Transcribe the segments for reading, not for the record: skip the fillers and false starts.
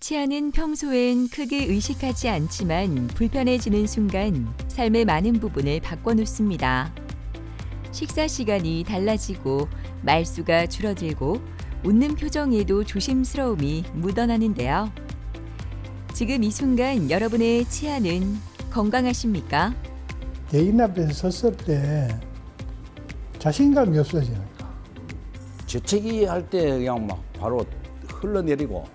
치아는 평소엔 크게 의식하지 않지만 불편해지는 순간 삶의 많은 부분을 바꿔놓습니다. 식사 시간이 달라지고 말수가 줄어들고 웃는 표정에도 조심스러움이 묻어나는데요. 지금 이 순간 여러분의 치아는 건강하십니까? 대인 앞에서 섰을 때 자신감이 없어지니까. 재채기 할 때 그냥 막 바로 흘러내리고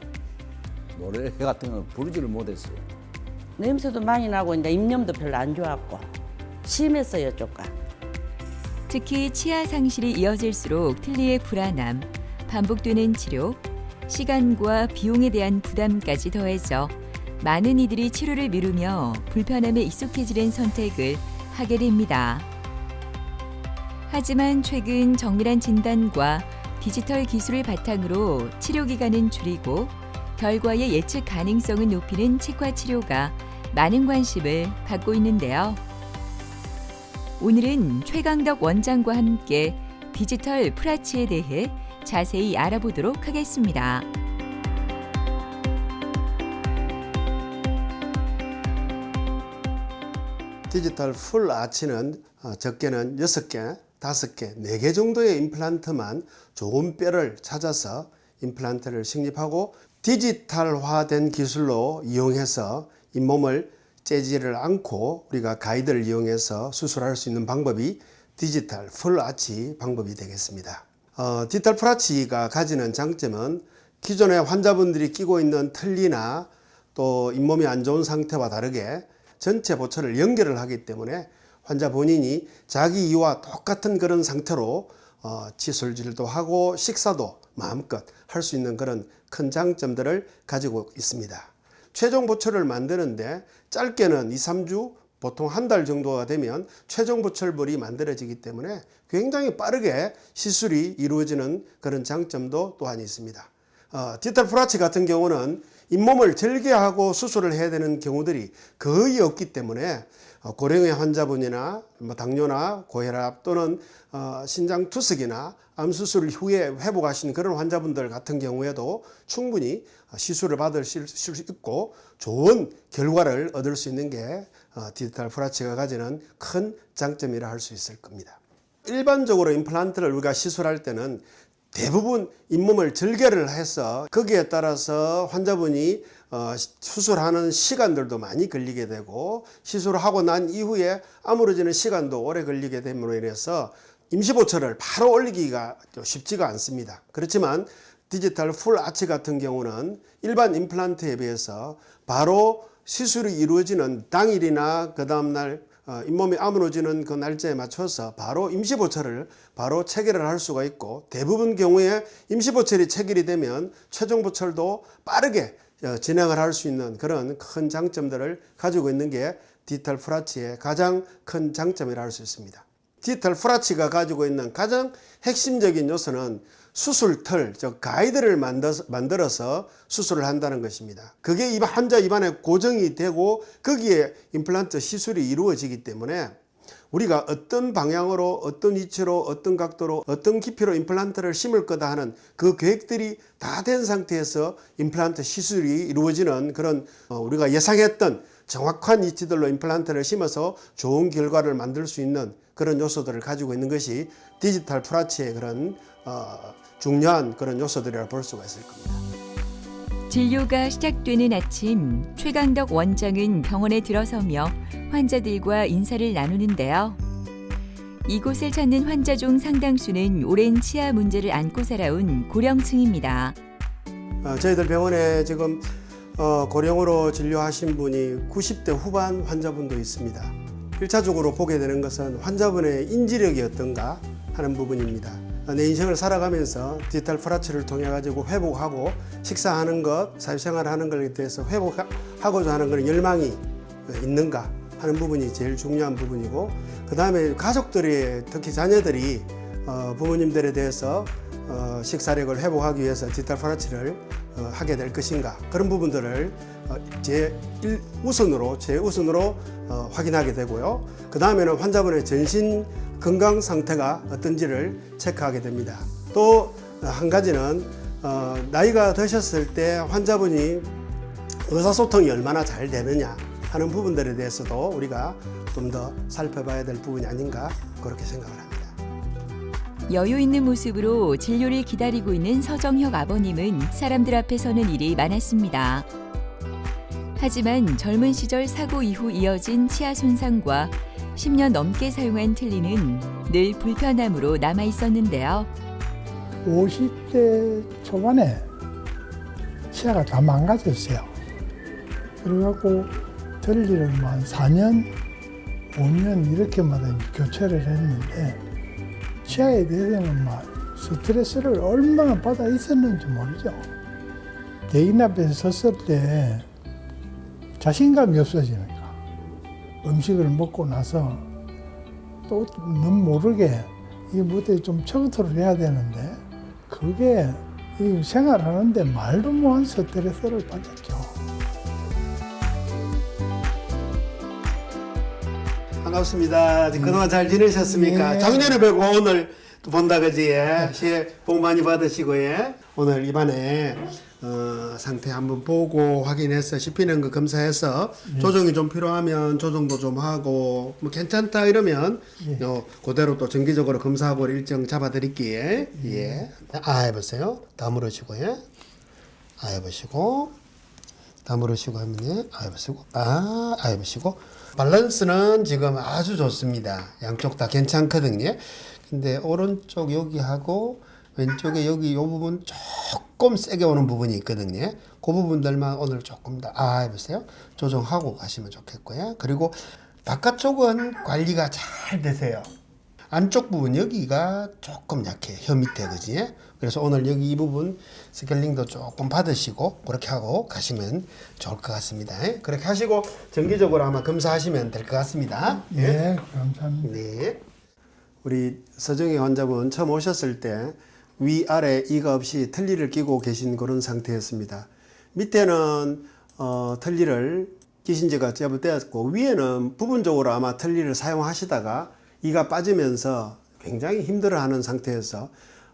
노래 같은 거 부르지를 못했어요. 냄새도 많이 나고 이제 입냄도 별로 안 좋았고 심했어요, 조금. 특히 치아 상실이 이어질수록 틀니의 불안함, 반복되는 치료, 시간과 비용에 대한 부담까지 더해져 많은 이들이 치료를 미루며 불편함에 익숙해지는 선택을 하게 됩니다. 하지만 최근 정밀한 진단과 디지털 기술을 바탕으로 치료 기간은 줄이고 결과의 예측 가능성을 높이는 치과 치료가 많은 관심을 받고 있는데요. 오늘은 최강덕 원장과 함께 디지털 프라치에 대해 자세히 알아보도록 하겠습니다. 디지털 풀 아치는 적게는 6개, 5개, 4개 정도의 임플란트만 좋은 뼈를 찾아서 임플란트를 식립하고 디지털화된 기술로 이용해서 잇몸을 째지를 않고 우리가 가이드를 이용해서 수술할 수 있는 방법이 디지털 풀 아치 방법이 되겠습니다. 디지털 풀 아치가 가지는 장점은 기존의 환자분들이 끼고 있는 틀니나 또 잇몸이 안 좋은 상태와 다르게 전체 보철을 연결을 하기 때문에 환자 본인이 자기 이와 똑같은 그런 상태로 치솔질도 하고 식사도 마음껏 할 수 있는 그런 큰 장점들을 가지고 있습니다. 최종 보철을 만드는데 짧게는 2, 3주, 보통 한 달 정도가 되면 최종 보철물이 만들어지기 때문에 굉장히 빠르게 시술이 이루어지는 그런 장점도 또한 있습니다. 디지털 풀아치 같은 경우는 잇몸을 절개하고 수술을 해야 되는 경우들이 거의 없기 때문에 고령의 환자분이나 당뇨나 고혈압 또는 신장투석이나 암수술 후에 회복하신 그런 환자분들 같은 경우에도 충분히 시술을 받으실 수 있고 좋은 결과를 얻을 수 있는 게 디지털 풀아치가 가지는 큰 장점이라 할 수 있을 겁니다. 일반적으로 임플란트를 우리가 시술할 때는 대부분 잇몸을 절개를 해서 거기에 따라서 환자분이 수술하는 시간들도 많이 걸리게 되고 시술하고 난 이후에 아물어지는 시간도 오래 걸리게 됨으로 인해서 임시보철을 바로 올리기가 쉽지가 않습니다. 그렇지만 디지털 풀 아치 같은 경우는 일반 임플란트에 비해서 바로 시술이 이루어지는 당일이나 그 다음날 잇몸이 아물어지는 그 날짜에 맞춰서 바로 임시보철을 바로 체결을 할 수가 있고 대부분 경우에 임시보철이 체결이 되면 최종보철도 빠르게 진행을 할 수 있는 그런 큰 장점들을 가지고 있는 게 디지털 풀아치의 가장 큰 장점이라 할 수 있습니다. 디지털 풀아치가 가지고 있는 가장 핵심적인 요소는 수술틀, 즉 가이드를 만들어서 수술을 한다는 것입니다. 그게 환자 입안에 고정이 되고 거기에 임플란트 시술이 이루어지기 때문에 우리가 어떤 방향으로 어떤 위치로 어떤 각도로 어떤 깊이로 임플란트를 심을 거다 하는 그 계획들이 다 된 상태에서 임플란트 시술이 이루어지는 그런 우리가 예상했던 정확한 위치들로 임플란트를 심어서 좋은 결과를 만들 수 있는 그런 요소들을 가지고 있는 것이 디지털 풀아치의 그런 중요한 그런 요소들이라 볼 수가 있을 겁니다. 진료가 시작되는 아침, 최강덕 원장은 병원에 들어서며 환자들과 인사를 나누는데요. 이곳을 찾는 환자 중 상당수는 오랜 치아 문제를 안고 살아온 고령층입니다. 저희들 병원에 지금 고령으로 진료하신 분이 90대 후반 환자분도 있습니다. 1차적으로 보게 되는 것은 환자분의 인지력이 어떤가 하는 부분입니다. 내 인생을 살아가면서 디지털 풀아치를 통해 가지고 회복하고 식사하는 것, 사회생활하는 것에 대해서 회복하고자 하는 그런 열망이 있는가 하는 부분이 제일 중요한 부분이고 그 다음에 가족들이 특히 자녀들이 부모님들에 대해서 식사력을 회복하기 위해서 디지털 풀아치를 하게 될 것인가 그런 부분들을 최우선으로 확인하게 되고요. 그 다음에는 환자분의 전신 건강 상태가 어떤지를 체크하게 됩니다. 또 한 가지는 나이가 드셨을 때 환자분이 의사소통이 얼마나 잘 되느냐 하는 부분들에 대해서도 우리가 좀 더 살펴봐야 될 부분이 아닌가 그렇게 생각을 합니다. 여유 있는 모습으로 진료를 기다리고 있는 서정혁 아버님은 사람들 앞에 서는 일이 많았습니다. 하지만 젊은 시절 사고 이후 이어진 치아 손상과 10년 넘게 사용한 틀니는 늘 불편함으로 남아 있었는데요. 50대 초반에 치아가 다 망가졌어요. 그래갖고 틀니를 한 4년, 5년 이렇게마다 교체를 했는데 치아에 대해서는 막 스트레스를 얼마나 받아 있었는지 모르죠. 대인 앞에서 섰을 때 자신감이 없어지니까 음식을 먹고 나서 또 너무 모르게 이 무대에 좀 청소를 해야 되는데 그게 이 생활하는데 말도 못한 스트레스를 받았죠. 반갑습니다. 그동안 잘 지내셨습니까? 네. 작년에 뵈고 오늘 또 본다 그지? 새해 복 많이 받으시고 오늘 입안에 상태 한번 보고 확인해서 씹히는 거 검사해서 조정이 좀 필요하면 조정도 좀 하고 뭐 괜찮다 이러면 그대로 또 정기적으로 검사하고 일정 잡아드릴게요. 예. 아 해보세요. 다물으시고 아 해보시고 다물으시고 하면 아 해보시고 아 해보시고 밸런스는 지금 아주 좋습니다. 양쪽 다 괜찮거든요. 근데 오른쪽 여기하고 왼쪽에 여기 이 부분 조금 세게 오는 부분이 있거든요. 그 부분들만 오늘 조금 더 해보세요. 조정하고 가시면 좋겠고요. 그리고 바깥쪽은 관리가 잘 되세요. 안쪽 부분 여기가 조금 약해. 혀 밑에 그지? 그래서 오늘 여기 이 부분 스케일링도 조금 받으시고 그렇게 하고 가시면 좋을 것 같습니다. 그렇게 하시고 정기적으로 아마 검사하시면 될 것 같습니다. 네, 감사합니다. 네. 우리 서정희 환자분 처음 오셨을 때 위아래 이가 없이 틀니를 끼고 계신 그런 상태였습니다. 밑에는 틀니를 끼신 지가 제법 되었고 위에는 부분적으로 아마 틀니를 사용하시다가 이가 빠지면서 굉장히 힘들어하는 상태에서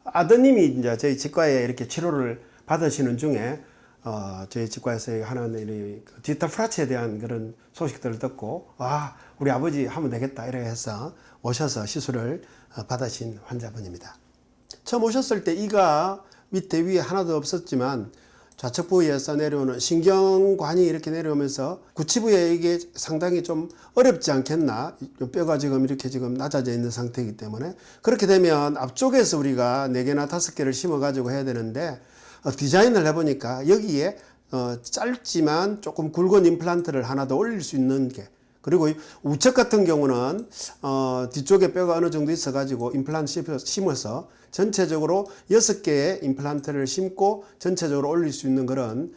아드님이 이제 저희 치과에 이렇게 치료를 받으시는 중에 저희 치과에서 하는 디지털 프라치에 대한 그런 소식들을 듣고 우리 아버지 하면 되겠다 이렇게 해서 오셔서 시술을 받으신 환자분입니다. 처음 오셨을 때 이가 밑에 위에 하나도 없었지만 좌측 부위에서 내려오는 신경관이 이렇게 내려오면서 구치 부위에 이게 상당히 좀 어렵지 않겠나. 뼈가 지금 이렇게 지금 낮아져 있는 상태이기 때문에 그렇게 되면 앞쪽에서 우리가 4개나 5개를 심어 가지고 해야 되는데 디자인을 해보니까 여기에 짧지만 조금 굵은 임플란트를 하나 더 올릴 수 있는 게 그리고 우측 같은 경우는 뒤쪽에 뼈가 어느 정도 있어 가지고 임플란트 심어서 전체적으로 6개의 임플란트를 심고 전체적으로 올릴 수 있는 그런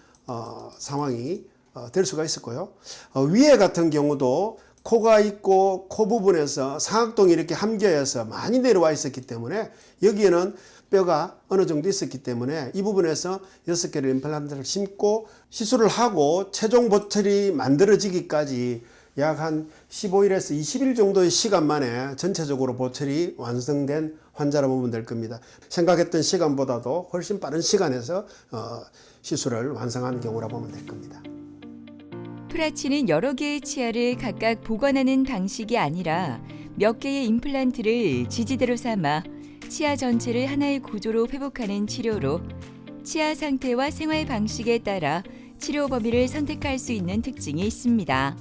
상황이 될 수가 있을 거예요. 위에 같은 경우도 코가 있고 코 부분에서 상악동이 이렇게 함겨여서 많이 내려와 있었기 때문에 여기에는 뼈가 어느 정도 있었기 때문에 이 부분에서 6개를 임플란트를 심고 시술을 하고 최종 보철이 만들어지기까지 약 한 15일에서 20일 정도의 시간 만에 전체적으로 보철이 완성된 환자라고 보면 될 겁니다. 생각했던 시간보다도 훨씬 빠른 시간에서 시술을 완성한 경우라고 보면 될 겁니다. 프라치는 여러 개의 치아를 각각 보관하는 방식이 아니라 몇 개의 임플란트를 지지대로 삼아 치아 전체를 하나의 구조로 회복하는 치료로 치아 상태와 생활 방식에 따라 치료 범위를 선택할 수 있는 특징이 있습니다.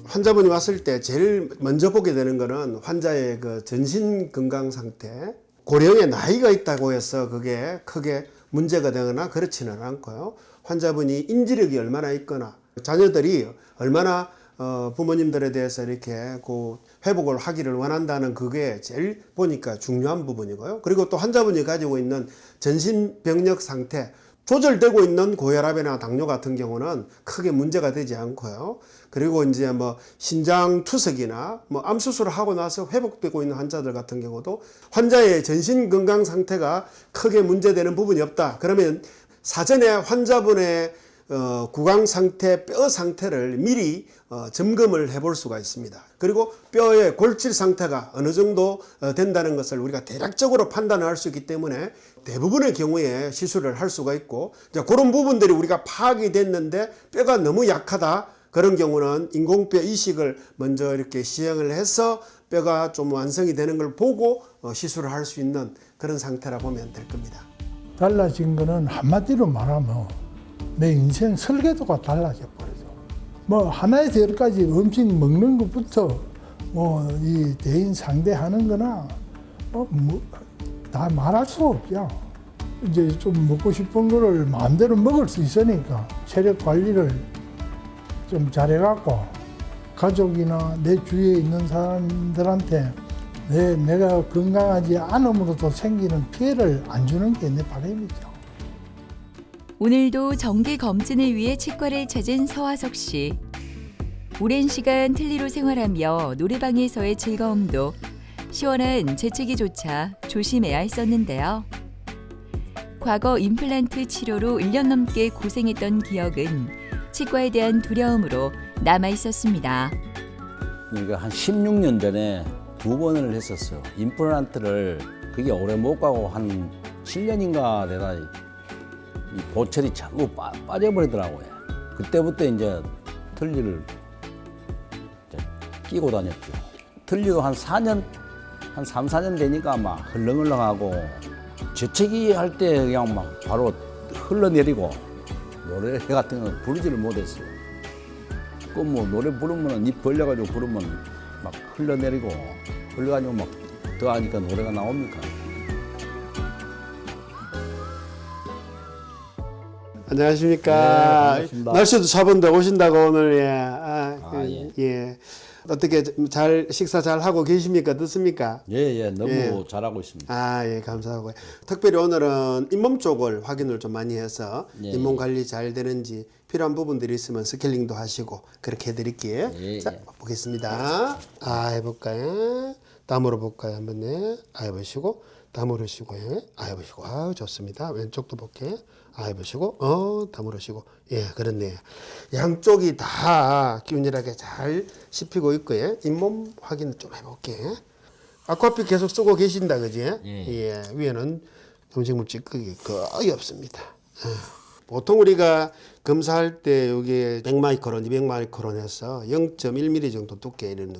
환자분이 왔을 때 제일 먼저 보게 되는 거는 환자의 그 전신 건강 상태, 고령의 나이가 있다고 해서 그게 크게 문제가 되거나 그렇지는 않고요. 환자분이 인지력이 얼마나 있거나 자녀들이 얼마나 부모님들에 대해서 이렇게 그 회복을 하기를 원한다는 그게 제일 보니까 중요한 부분이고요. 그리고 또 환자분이 가지고 있는 전신병력 상태, 조절되고 있는 고혈압이나 당뇨 같은 경우는 크게 문제가 되지 않고요. 그리고 이제 뭐 신장 투석이나 뭐 암 수술을 하고 나서 회복되고 있는 환자들 같은 경우도 환자의 전신 건강 상태가 크게 문제되는 부분이 없다. 그러면 사전에 환자분의 구강 상태, 뼈 상태를 미리 점검을 해볼 수가 있습니다. 그리고 뼈의 골질 상태가 어느 정도 된다는 것을 우리가 대략적으로 판단할 수 있기 때문에 대부분의 경우에 시술을 할 수가 있고, 이제 그런 부분들이 우리가 파악이 됐는데 뼈가 너무 약하다, 그런 경우는 인공뼈 이식을 먼저 이렇게 시행을 해서 뼈가 좀 완성이 되는 걸 보고 시술을 할 수 있는 그런 상태라 보면 될 겁니다. 달라진 거는 한마디로 말하면 내 인생 설계도가 달라져 버리죠. 뭐 하나에서 열까지 음식 먹는 것부터 뭐 이 대인 상대하는 거나 다 말할 수가 없죠. 이제 좀 먹고 싶은 거를 마음대로 먹을 수 있으니까 체력 관리를 좀 잘해갖고 가족이나 내 주위에 있는 사람들한테 내가 건강하지 않음으로도 생기는 피해를 안 주는 게 내 바람이죠. 오늘도 정기 검진을 위해 치과를 찾은 서화석 씨. 오랜 시간 틀니로 생활하며 노래방에서의 즐거움도 시원한 재채기조차 조심해야 했었는데요. 과거 임플란트 치료로 1년 넘게 고생했던 기억은 치과에 대한 두려움으로 남아 있었습니다. 그러니까 한 16년 전에 2번을 했었어요. 임플란트를 그게 오래 못 가고 한 7년인가 되다 이 보철이 자꾸 빠져버리더라고요. 그때부터 이제 틀니를 이제 끼고 다녔죠. 틀니도 한 4년, 한 3, 4년 되니까 막 흘렁흘렁하고 재채기 할 때 그냥 막 바로 흘러내리고 노래 같은 거 부르지를 못했어요. 그 뭐 노래 부르면 입 벌려가지고 부르면 막 흘러내리고 흘러가지고 막 더 하니까 노래가 나옵니까? 안녕하십니까. 네, 반갑습니다. 날씨도 차본데 오신다고 오늘 예. 예. 어떻게 잘 식사 잘 하고 계십니까? 듣습니까? 예, 너무 예. 잘하고 있습니다. 예, 감사하고요. 특별히 오늘은 잇몸 쪽을 확인을 좀 많이 해서 예, 잇몸 관리 잘 되는지 필요한 부분들이 있으면 스케일링도 하시고 그렇게 해드릴게요. 예, 자, 예. 보겠습니다. 해볼까요? 다음으로 볼까요? 한번 네. 해보시고 다물으시고 해보시고 좋습니다. 왼쪽도 볼게요. 해보시고 다물으시고 그렇네요. 양쪽이 다 균일하게 잘 씹히고 있고요. 잇몸 확인 좀 해볼게요. 아쿠아필 계속 쓰고 계신다, 그지? 예. 위에는 음식물 찌꺼기 거의 없습니다. 보통 우리가 검사할 때 여기에 100마이크론, 200마이크론 해서 0.1mm 정도 두께를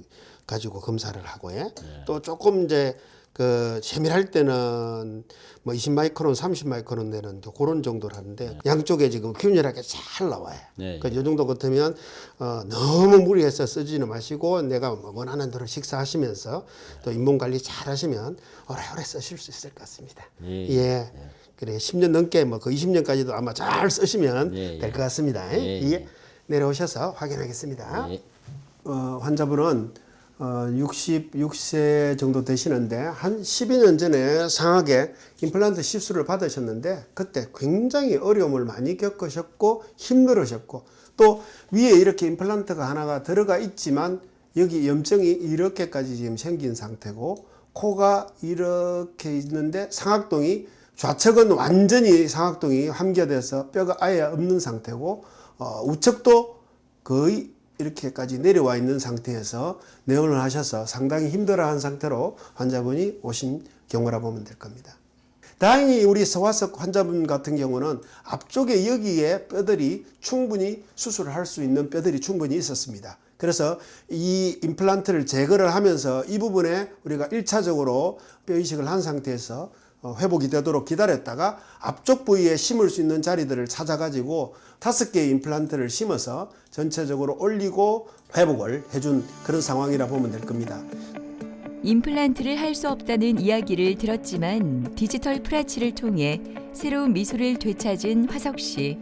가지고 검사를 하고요. 또 조금 이제 그 세밀할 때는 뭐 20마이크론, 30마이크론 되는 그런 정도를 하는데 양쪽에 지금 균일하게 잘 나와요. 네, 그 요 정도 같으면 너무 무리해서 쓰지는 마시고 내가 원하는 대로 식사하시면서 또 잇몸 관리 잘 하시면 오래오래 쓰실 수 있을 것 같습니다. 그래 10년 넘게 뭐 그 20년까지도 아마 잘 쓰시면 될 것 같습니다. 내려오셔서 확인하겠습니다. 환자분은 66세 정도 되시는데 한 12년 전에 상하게 임플란트 시술을 받으셨는데 그때 굉장히 어려움을 많이 겪으셨고 힘들으셨고 또 위에 이렇게 임플란트가 하나가 들어가 있지만 여기 염증이 이렇게까지 지금 생긴 상태고 코가 이렇게 있는데 상악동이 좌측은 완전히 상악동이 함겨돼서 뼈가 아예 없는 상태고 우측도 거의 이렇게까지 내려와 있는 상태에서 내원을 하셔서 상당히 힘들어한 상태로 환자분이 오신 경우라 보면 될 겁니다. 다행히 우리 서화석 환자분 같은 경우는 앞쪽에 여기에 뼈들이 충분히 수술을 할 수 있는 뼈들이 충분히 있었습니다. 그래서 이 임플란트를 제거를 하면서 이 부분에 우리가 1차적으로 뼈 이식을 한 상태에서 회복이 되도록 기다렸다가 앞쪽 부위에 심을 수 있는 자리들을 찾아가지고 5개의 임플란트를 심어서 전체적으로 올리고 회복을 해준 그런 상황이라 보면 될 겁니다. 임플란트를 할 수 없다는 이야기를 들었지만 디지털 프라치를 통해 새로운 미소를 되찾은 화석 씨.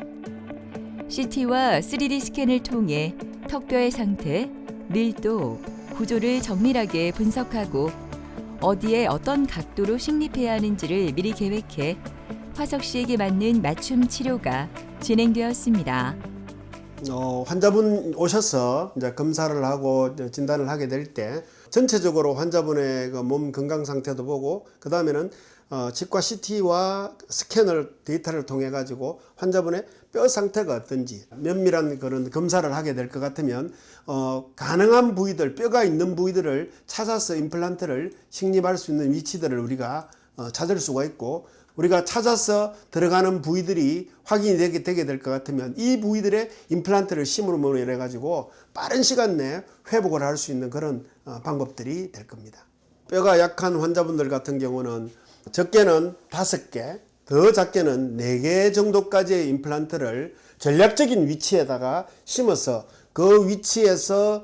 CT와 3D 스캔을 통해 턱뼈의 상태, 밀도, 구조를 정밀하게 분석하고 어디에 어떤 각도로 식립해야 하는지를 미리 계획해 화석 씨에게 맞는 맞춤 치료가 진행되었습니다. 환자분 오셔서 이제 검사를 하고 진단을 하게 될 때 전체적으로 환자분의 그 몸 건강 상태도 보고 그 다음에는 치과 CT와 스캔을 데이터를 통해 가지고 환자분의 뼈 상태가 어떤지 면밀한 그런 검사를 하게 될 것 같으면 가능한 부위들, 뼈가 있는 부위들을 찾아서 임플란트를 식립할 수 있는 위치들을 우리가 찾을 수가 있고, 우리가 찾아서 들어가는 부위들이 확인이 되게 될 것 같으면 이 부위들의 임플란트를 심으로 인해 가지고 빠른 시간 내에 회복을 할 수 있는 그런 방법들이 될 겁니다. 뼈가 약한 환자분들 같은 경우는 적게는 5개, 더 작게는 4개 정도까지의 임플란트를 전략적인 위치에다가 심어서 그 위치에서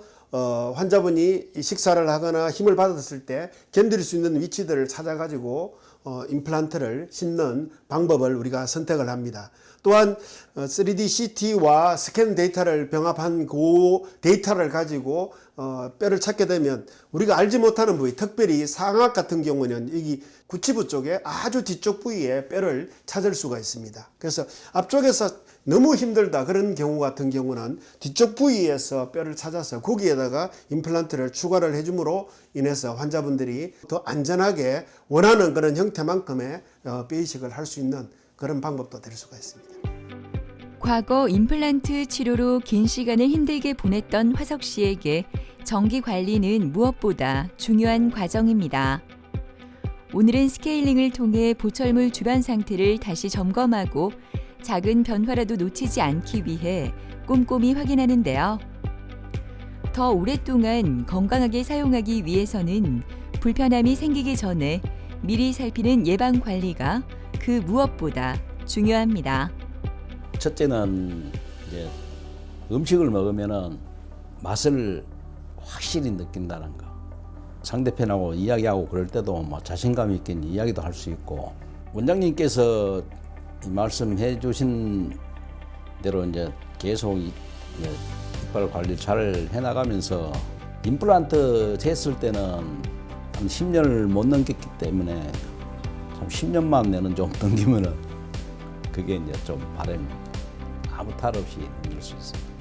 환자분이 식사를 하거나 힘을 받았을 때 견딜 수 있는 위치들을 찾아가지고 임플란트를 심는 방법을 우리가 선택을 합니다. 또한 3D CT와 스캔 데이터를 병합한 그 데이터를 가지고 뼈를 찾게 되면 우리가 알지 못하는 부위, 특별히 상악 같은 경우는 여기 구치부 쪽에 아주 뒤쪽 부위에 뼈를 찾을 수가 있습니다. 그래서 앞쪽에서 너무 힘들다 그런 경우 같은 경우는 뒤쪽 부위에서 뼈를 찾아서 거기에다가 임플란트를 추가를 해줌으로 인해서 환자분들이 더 안전하게 원하는 그런 형태만큼의 뼈 이식을 할 수 있는 그런 방법도 될 수가 있습니다. 과거 임플란트 치료로 긴 시간을 힘들게 보냈던 화석 씨에게 정기 관리는 무엇보다 중요한 과정입니다. 오늘은 스케일링을 통해 보철물 주변 상태를 다시 점검하고 작은 변화라도 놓치지 않기 위해 꼼꼼히 확인하는데요. 더 오랫동안 건강하게 사용하기 위해서는 불편함이 생기기 전에 미리 살피는 예방 관리가 그 무엇보다 중요합니다. 첫째는 이제 음식을 먹으면은 맛을 확실히 느낀다는 거. 상대편하고 이야기하고 그럴 때도 뭐 자신감 있게 이야기도 할 수 있고, 원장님께서 말씀해 주신 대로 이제 계속 이빨 관리 잘 해나가면서 임플란트 했을 때는 한 10년을 못 넘겼기 때문에 참 10년만 내는 좀 넘기면은 그게 이제 좀 바람입니다. 아무 탈 없이 넘길 수 있습니다.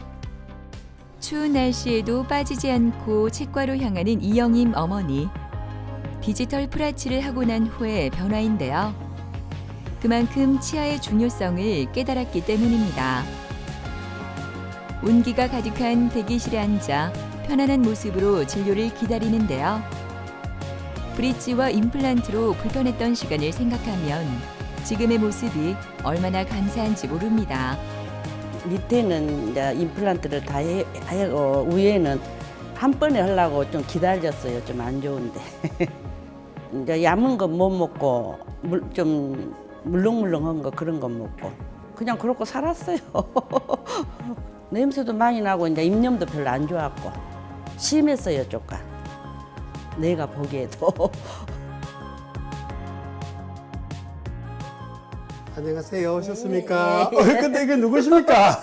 추운 날씨에도 빠지지 않고 치과로 향하는 이영임 어머니. 디지털 프라치를 하고 난 후의 변화인데요. 그만큼 치아의 중요성을 깨달았기 때문입니다. 온기가 가득한 대기실에 앉아 편안한 모습으로 진료를 기다리는데요. 브릿지와 임플란트로 불편했던 시간을 생각하면 지금의 모습이 얼마나 감사한지 모릅니다. 밑에는 이제 임플란트를 다 하고 위에는 한 번에 하려고 좀 기다렸어요. 좀 안 좋은데. 이제 얇은 거 못 먹고 좀 물렁물렁한 거 그런 거 먹고 그냥 그렇고 살았어요. 냄새도 많이 나고 이제 입냄도 별로 안 좋았고 심했어요, 조금. 내가 보기에도. 안녕하세요. 오셨습니까? 근데 이게 누구십니까?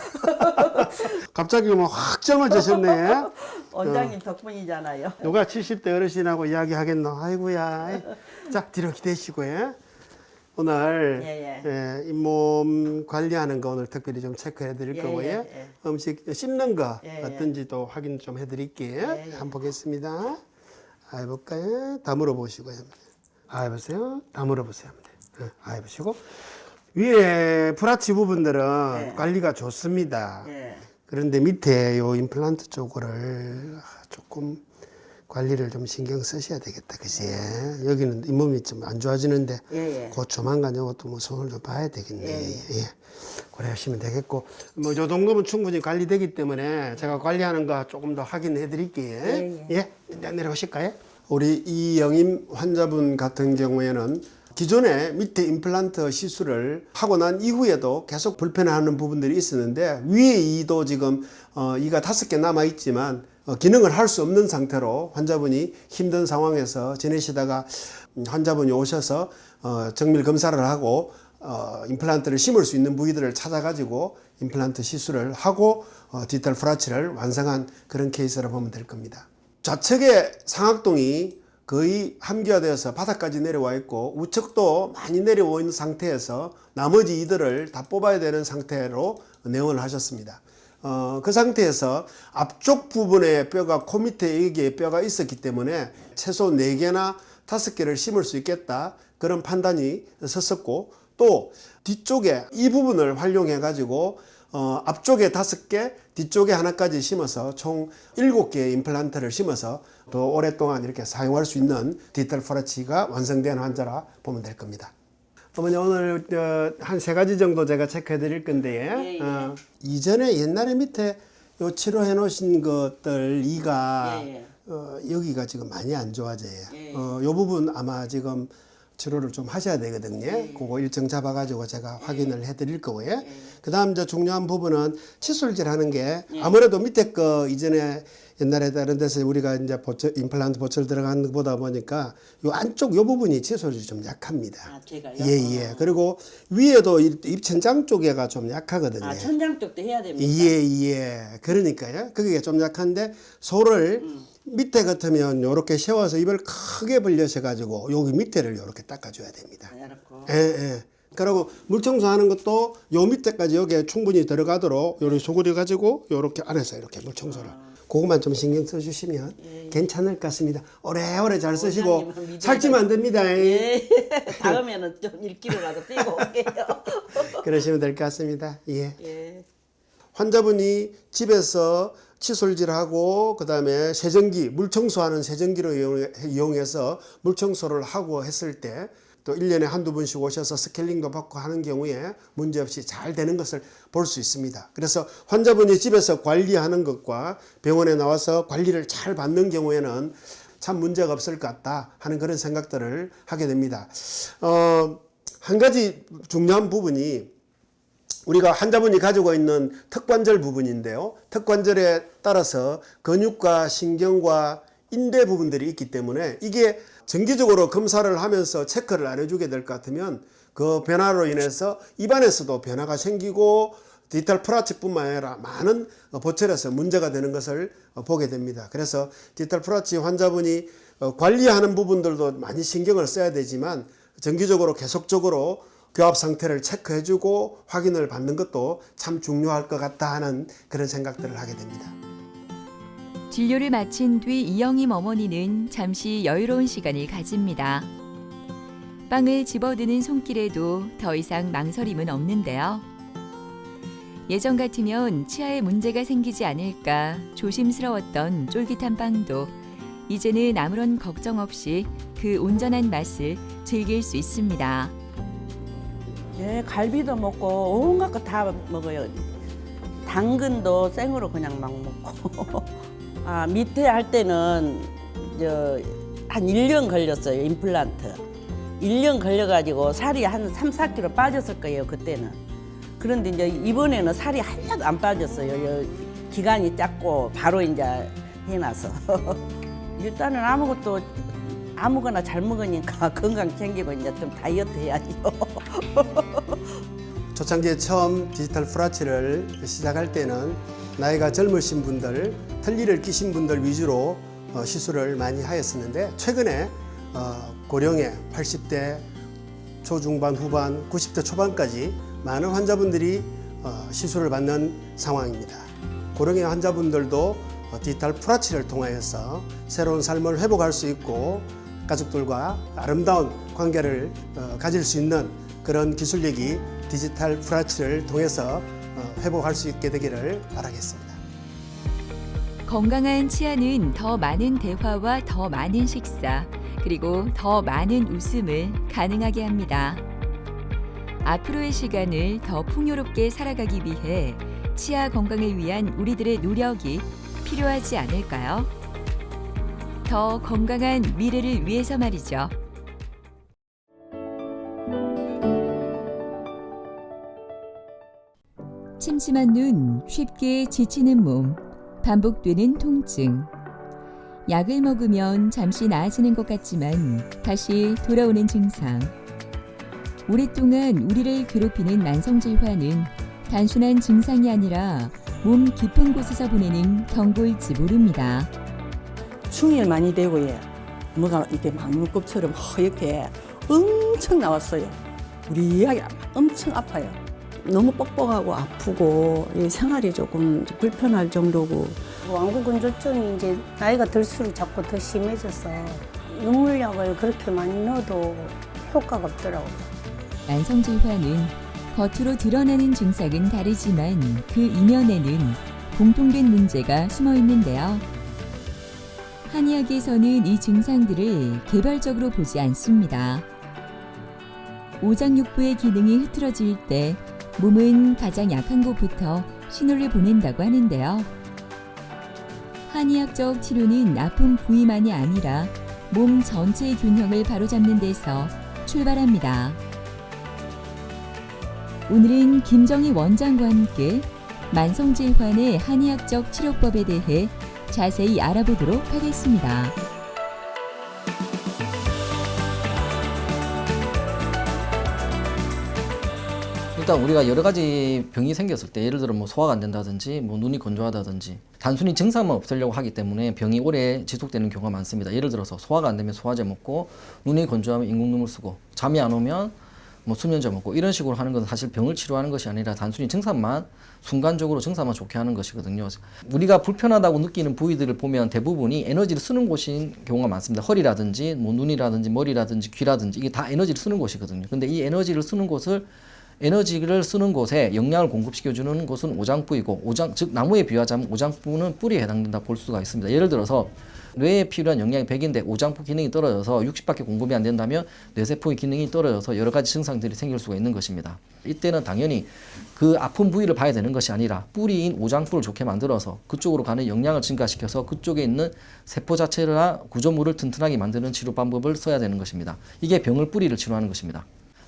갑자기 뭐 확 젊어지셨네. 원장님 덕분이잖아요. 누가 70대 어르신하고 이야기하겠노? 아이고야. 자, 뒤로 기대시고, 예. 오늘 예. 잇몸 관리하는 거 오늘 특별히 좀 체크해 드릴 거고요. 예. 음식 씹는 거 예. 어떤지도 확인 좀 해드릴게요. 예. 한번 보겠습니다. 해볼까요? 다 물어보시고요. 해보세요. 다 물어보세요. 해보시고. 위에 브라치 부분들은 관리가 좋습니다. 예. 그런데 밑에 요 임플란트 쪽을 조금 관리를 좀 신경 쓰셔야 되겠다. 그지? 여기는 잇몸이 좀 안 좋아지는데 그 조만간 이것도 뭐 손을 좀 봐야 되겠네. 예. 그래 하시면 되겠고, 뭐 요 정도면 충분히 관리되기 때문에 제가 관리하는 거 조금 더 확인해 드릴게요. 예. 일단 내려오실까요? 우리 이영임 환자분 같은 경우에는 기존에 밑에 임플란트 시술을 하고 난 이후에도 계속 불편해하는 부분들이 있었는데, 위에 이도 지금 이가 5개 남아 있지만 기능을 할 수 없는 상태로 환자분이 힘든 상황에서 지내시다가 환자분이 오셔서 정밀 검사를 하고 임플란트를 심을 수 있는 부위들을 찾아가지고 임플란트 시술을 하고 디지털 프라치를 완성한 그런 케이스라 보면 될 겁니다. 좌측의 상악동이 거의 함기화되어서 바닥까지 내려와 있고 우측도 많이 내려와 있는 상태에서 나머지 이들을 다 뽑아야 되는 상태로 내원을 하셨습니다. 그 상태에서 앞쪽 부분에 뼈가 코 밑에 여기에 뼈가 있었기 때문에 최소 4개나 5개를 심을 수 있겠다 그런 판단이 섰었고, 또 뒤쪽에 이 부분을 활용해 가지고 앞쪽에 5개, 뒤쪽에 하나까지 심어서 총 7개의 임플란트를 심어서 더 오랫동안 이렇게 사용할 수 있는 디지털 프라치가 완성된 환자라 보면 될 겁니다. 어머니 오늘 한 3가지 정도 제가 체크해 드릴 건데 이전에 옛날에 밑에 요 치료해 놓으신 것들 이가 여기가 지금 많이 안 좋아져요. 요 부분 아마 지금 치료를 좀 하셔야 되거든요. 그거 일정 잡아가지고 제가 확인을 해드릴 거고요. 그 다음 이제 중요한 부분은 칫솔질 하는 게 아무래도 밑에 거 이전에 옛날에 다른 데서 우리가 이제 임플란트 보철 들어가는 것보다 보니까 요 안쪽 요 부분이 칫솔질이 좀 약합니다. 아, 제가요? 예. 그리고 위에도 입천장 쪽에가 좀 약하거든요. 아, 천장 쪽도 해야 됩니다. 예. 그러니까요. 그게 좀 약한데 소를 밑에 같으면 요렇게 세워서 입을 크게 벌려셔가지고 여기 밑에를 요렇게 닦아줘야 됩니다. 알았고. 예. 그리고 물 청소하는 것도 요 밑에까지 여기에 충분히 들어가도록 요렇게 소그려 가지고 요렇게 안에서 이렇게 물 청소를. 그것만 좀 신경 써주시면 괜찮을 것 같습니다. 오래오래 잘 쓰시고 살찌면 안 됩니다. 예. 다음에는 좀 1kg라도 뛰고 올게요. 그러시면 될 것 같습니다. 예. 예. 환자분이 집에서 칫솔질하고 그다음에 세정기, 물 청소하는 세정기를 이용해서 물 청소를 하고 했을 때 또 1년에 한두 번씩 오셔서 스케일링도 받고 하는 경우에 문제없이 잘 되는 것을 볼 수 있습니다. 그래서 환자분이 집에서 관리하는 것과 병원에 나와서 관리를 잘 받는 경우에는 참 문제가 없을 것 같다 하는 그런 생각들을 하게 됩니다. 한 가지 중요한 부분이 우리가 환자분이 가지고 있는 턱관절 부분인데요. 턱관절에 따라서 근육과 신경과 인대 부분들이 있기 때문에 이게 정기적으로 검사를 하면서 체크를 안 해주게 될 것 같으면 그 변화로 인해서 입안에서도 변화가 생기고 디지털 프라치뿐만 아니라 많은 보철에서 문제가 되는 것을 보게 됩니다. 그래서 디지털 프라치 환자분이 관리하는 부분들도 많이 신경을 써야 되지만 정기적으로 계속적으로 교합 상태를 체크해주고 확인을 받는 것도 참 중요할 것 같다 하는 그런 생각들을 하게 됩니다. 진료를 마친 뒤 이영임 어머니는 잠시 여유로운 시간을 가집니다. 빵을 집어드는 손길에도 더 이상 망설임은 없는데요. 예전 같으면 치아에 문제가 생기지 않을까 조심스러웠던 쫄깃한 빵도 이제는 아무런 걱정 없이 그 온전한 맛을 즐길 수 있습니다. 예, 갈비도 먹고 온갖 거 다 먹어요. 당근도 생으로 그냥 막 먹고. 아, 밑에 할 때는 한 1년 걸렸어요, 임플란트. 1년 걸려가지고 살이 한 3, 4kg 빠졌을 거예요, 그때는. 그런데 이제 이번에는 살이 하나도 안 빠졌어요. 기간이 짧고 바로 이제 해놔서. 일단은 아무거나 잘 먹으니까 건강 챙기고 이제 좀 다이어트 해야죠. 초창기에 처음 디지털 프라치를 시작할 때는 나이가 젊으신 분들, 틀니를 끼신 분들 위주로 시술을 많이 하였었는데 최근에 고령의 80대 초중반, 후반, 90대 초반까지 많은 환자분들이 시술을 받는 상황입니다. 고령의 환자분들도 디지털 프라치를 통하여서 새로운 삶을 회복할 수 있고 가족들과 아름다운 관계를 가질 수 있는 그런 기술력이 디지털 프라치를 통해서 회복할 수 있게 되기를 바라겠습니다. 건강한 치아는 더 많은 대화와 더 많은 식사, 그리고 더 많은 웃음을 가능하게 합니다. 앞으로의 시간을 더 풍요롭게 살아가기 위해 치아 건강을 위한 우리들의 노력이 필요하지 않을까요? 더 건강한 미래를 위해서 말이죠. 침침한 눈, 쉽게 지치는 몸, 반복되는 통증. 약을 먹으면 잠시 나아지는 것 같지만 다시 돌아오는 증상. 오랫동안 우리를 괴롭히는 만성질환은 단순한 증상이 아니라 몸 깊은 곳에서 보내는 경고일지 모릅니다. 충혈 많이 되고 뭐가 이렇게 막물kop처럼 허옇게 엄청 나왔어요. 우리하게 엄청 아파요. 너무 뻑뻑하고 아프고 생활이 조금 불편할 정도고. 완구건조증이 이제 나이가 들수록 자꾸 더 심해져서 눈물약을 그렇게 많이 넣어도 효과가 없더라고요. 만성질환은 겉으로 드러나는 증상은 다르지만 그 이면에는 공통된 문제가 숨어 있는데요. 한의학에서는 이 증상들을 개별적으로 보지 않습니다. 오장육부의 기능이 흐트러질 때 몸은 가장 약한 곳부터 신호를 보낸다고 하는데요. 한의학적 치료는 아픈 부위만이 아니라 몸 전체의 균형을 바로잡는 데서 출발합니다. 오늘은 김정희 원장과 함께 만성질환의 한의학적 치료법에 대해 자세히 알아보도록 하겠습니다. 일단 우리가 여러 가지 병이 생겼을 때 예를 들어 뭐 소화가 안 된다든지 뭐 눈이 건조하다든지 단순히 증상만 없애려고 하기 때문에 병이 오래 지속되는 경우가 많습니다. 예를 들어서 소화가 안 되면 소화제 먹고 눈이 건조하면 인공눈물 쓰고 잠이 안 오면 뭐 수면제 먹고 이런 식으로 하는 것은 사실 병을 치료하는 것이 아니라 단순히 증상만 순간적으로 증상만 좋게 하는 것이거든요. 우리가 불편하다고 느끼는 부위들을 보면 대부분이 에너지를 쓰는 곳인 경우가 많습니다. 허리라든지 뭐 눈이라든지 머리라든지 귀라든지 이게 다 에너지를 쓰는 곳이거든요. 근데 이 에너지를 쓰는 곳에 영양을 공급시켜주는 곳은 오장부이고 즉 나무에 비유하자면 오장부는 뿌리에 해당된다 볼 수가 있습니다. 예를 들어서 뇌에 필요한 영양이 100인데 오장부 기능이 떨어져서 60밖에 공급이 안 된다면 뇌세포의 기능이 떨어져서 여러 가지 증상들이 생길 수가 있는 것입니다. 이때는 당연히 그 아픈 부위를 봐야 되는 것이 아니라 뿌리인 오장부를 좋게 만들어서 그쪽으로 가는 영양을 증가시켜서 그쪽에 있는 세포 자체나 구조물을 튼튼하게 만드는 치료 방법을 써야 되는 것입니다. 이게 병을 뿌리를 치료하는 것입니다.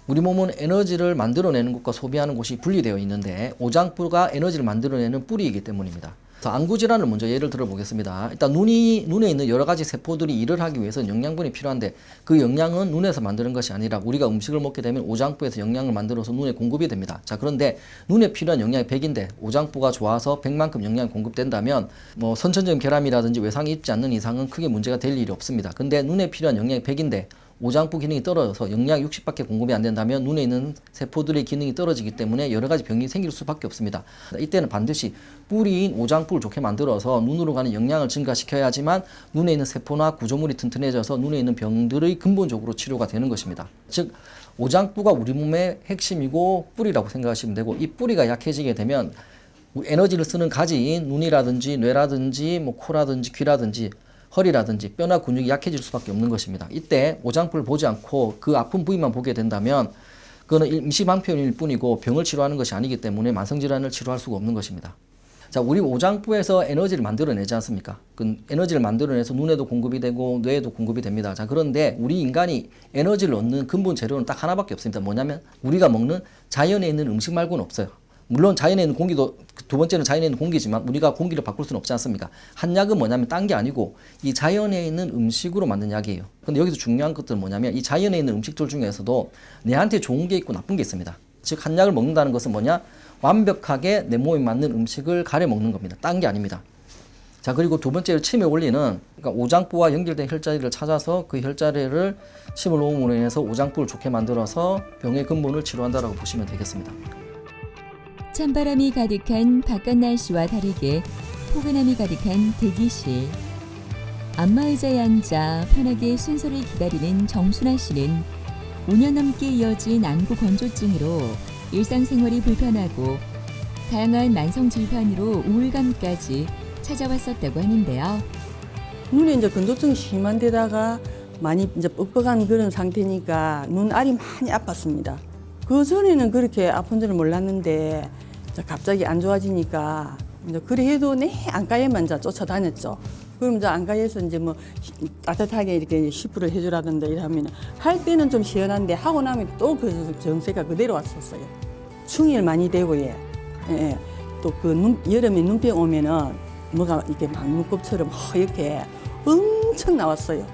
우리 몸은 에너지를 만들어내는 곳과 소비하는 곳이 분리되어 있는데 오장부가 에너지를 만들어내는 뿌리이기 때문입니다. 안구 질환을 먼저 예를 들어 보겠습니다. 일단 눈에 있는 여러 가지 세포들이 일을 하기 위해서는 영양분이 필요한데 그 영양은 눈에서 만드는 것이 아니라 우리가 음식을 먹게 되면 오장부에서 영양을 만들어서 눈에 공급이 됩니다. 자, 그런데 눈에 필요한 영양이 100인데 오장부가 좋아서 100만큼 영양이 공급된다면 뭐 선천적 결함이라든지 외상이 있지 않는 이상은 크게 문제가 될 일이 없습니다. 근데 눈에 필요한 영양이 100인데 오장부 기능이 떨어져서 영양이 60밖에 공급이 안 된다면 눈에 있는 세포들의 기능이 떨어지기 때문에 여러 가지 병이 생길 수밖에 없습니다. 이때는 반드시 뿌리인 오장부를 좋게 만들어서 눈으로 가는 영양을 증가시켜야지만 눈에 있는 세포나 구조물이 튼튼해져서 눈에 있는 병들의 근본적으로 치료가 되는 것입니다. 즉 오장부가 우리 몸의 핵심이고 뿌리라고 생각하시면 되고 이 뿌리가 약해지게 되면 에너지를 쓰는 가지인 눈이라든지 뇌라든지 뭐 코라든지 귀라든지 허리라든지 뼈나 근육이 약해질 수밖에 없는 것입니다. 이때 오장부를 보지 않고 그 아픈 부위만 보게 된다면 그거는 임시방편일 뿐이고 병을 치료하는 것이 아니기 때문에 만성질환을 치료할 수가 없는 것입니다. 자, 우리 오장부에서 에너지를 만들어내지 않습니까? 그 에너지를 만들어내서 눈에도 공급이 되고 뇌에도 공급이 됩니다. 자, 그런데 우리 인간이 에너지를 얻는 근본 재료는 딱 하나밖에 없습니다. 뭐냐면 우리가 먹는 자연에 있는 음식 말고는 없어요. 물론 자연에 있는 공기도 두 번째는 자연에 있는 공기지만 우리가 공기를 바꿀 수는 없지 않습니까? 한약은 뭐냐면 딴 게 아니고 이 자연에 있는 음식으로 만든 약이에요. 근데 여기서 중요한 것들은 뭐냐면 이 자연에 있는 음식들 중에서도 내한테 좋은 게 있고 나쁜 게 있습니다. 즉 한약을 먹는다는 것은 뭐냐? 완벽하게 내 몸에 맞는 음식을 가려 먹는 겁니다. 딴 게 아닙니다. 자, 그리고 두 번째로 침의 원리는 그러니까 오장부와 연결된 혈자리를 찾아서 그 혈자리를 침을 놓음으로 인해서 오장부를 좋게 만들어서 병의 근본을 치료한다라고 보시면 되겠습니다. 찬바람이 가득한 바깥 날씨와 다르게 포근함이 가득한 대기실. 안마의자에 앉아 편하게 순서를 기다리는 정순아 씨는 5년 넘게 이어진 안구 건조증으로 일상생활이 불편하고 다양한 만성질환으로 우울감까지 찾아왔었다고 하는데요. 눈에 이제 건조증이 심한 데다가 많이 이제 뻑뻑한 그런 상태니까 눈알이 많이 아팠습니다. 그 전에는 그렇게 아픈 줄을 몰랐는데 갑자기 안 좋아지니까 이제 그래 해도 내 안과에만 이제 쫓아다녔죠. 그럼 이제 안과에서 이제 뭐 따뜻하게 이렇게 시프를 해주라던데 이러면 할 때는 좀 시원한데 하고 나면 또 그 정세가 그대로 왔었어요. 충혈 많이 되고 예. 또 그 여름에 눈병 오면은 뭐가 이렇게 막물kop처럼 허옇게 엄청 나왔어요.